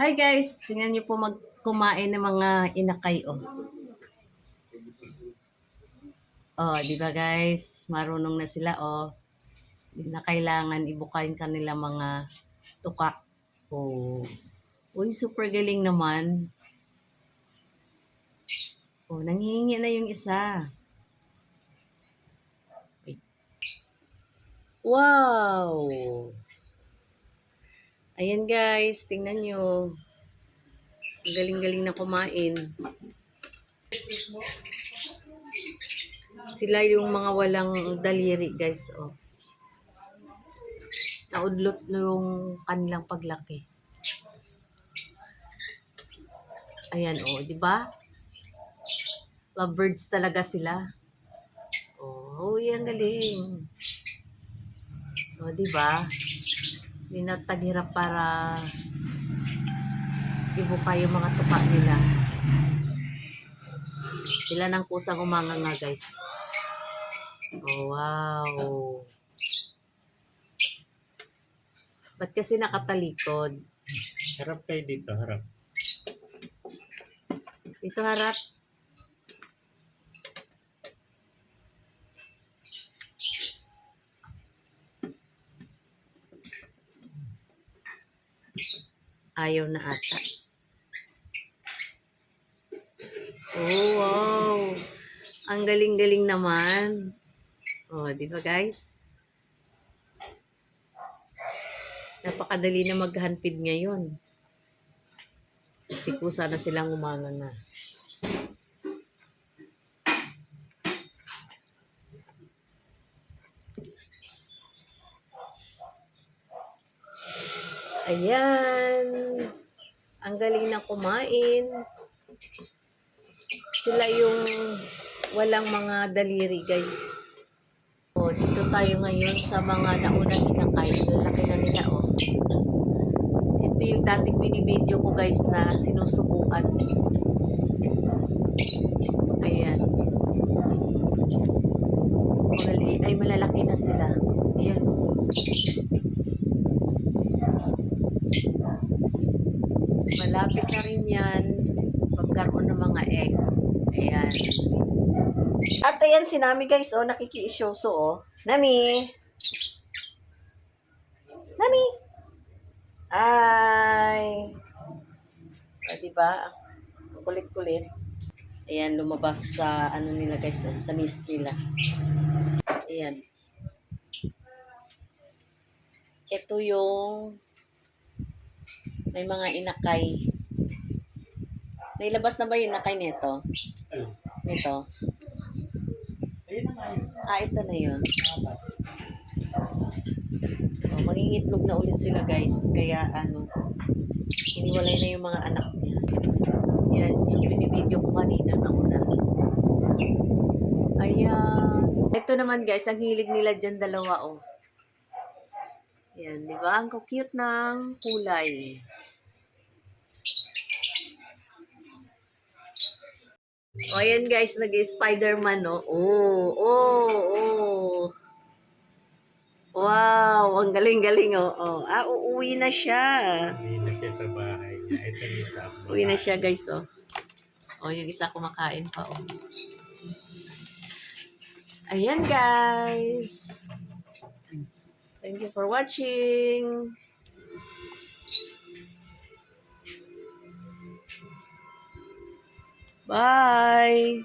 Hi guys, tingnan niyo po kumain ng mga inakay oh. Oh, di ba guys? Marunong na sila oh. Di na kailangan ibukayin kanila mga tuka. Oh. Uy, super galing naman. Oh, nanghihingi na yung isa. Wait. Wow! Ayan guys, tingnan nyo. Ang galing-galing na kumain. Sila yung mga walang daliri guys. Oh. Naudlot yung kanilang paglaki. Ayan oh, di ba? Lovebirds talaga sila. Oh, yan galing. Oh, di ba? Hindi na taghirap para ibuka yung mga tuka nila. Sila ng kusang umanga nga guys. Oh, wow. Ba't kasi nakatalikod? Harap kayo dito, harap. Dito harap. Ayaw na ata. Oh, wow. Ang galing-galing naman. Oh, di ba guys? Napakadali na maghanpid ngayon. Kasi kusa na silang umanga na. Ayan. Ang galing na kumain. Sila yung walang mga daliri, guys. O, dito tayo ngayon sa mga naunang inakay. Lalaki na nila, oh. Ito yung dating binibideo ko, guys, na sinusubukan. Ayan. Ay, malalaki na sila. Ayan. Malapit na rin yan pagkaroon ng mga egg. Ayan. At ayan si Nami guys, oh, nakikiisyoso, oh. Nami! Nami! Ay! O, diba? Kulit-kulit. Ayan, lumabas sa, ano nila guys, sa nest nila. Ayan. Ito yung may mga inakay. Nailabas na ba yung inakay nito? Nito? Ito na yun. Oh, mangingitlog na ulit sila guys. Kaya iniwalay na yung mga anak niya. Yan, yung binibideo ko kanina na una. Ayan. Ito naman guys, ang hilig nila dyan dalawa oh. Yan, di ba? Ang cute ng kulay. O, ayan guys, nag-Spider-Man, no? Oh. Wow, ang galing-galing, oh. Uuwi na siya. Uwi na siya sa bahay niya. Ito yung isa. Uwi na siya, guys, oh. Oh, yung isa kumakain pa, oh. Ayan, guys. Thank you for watching. Bye.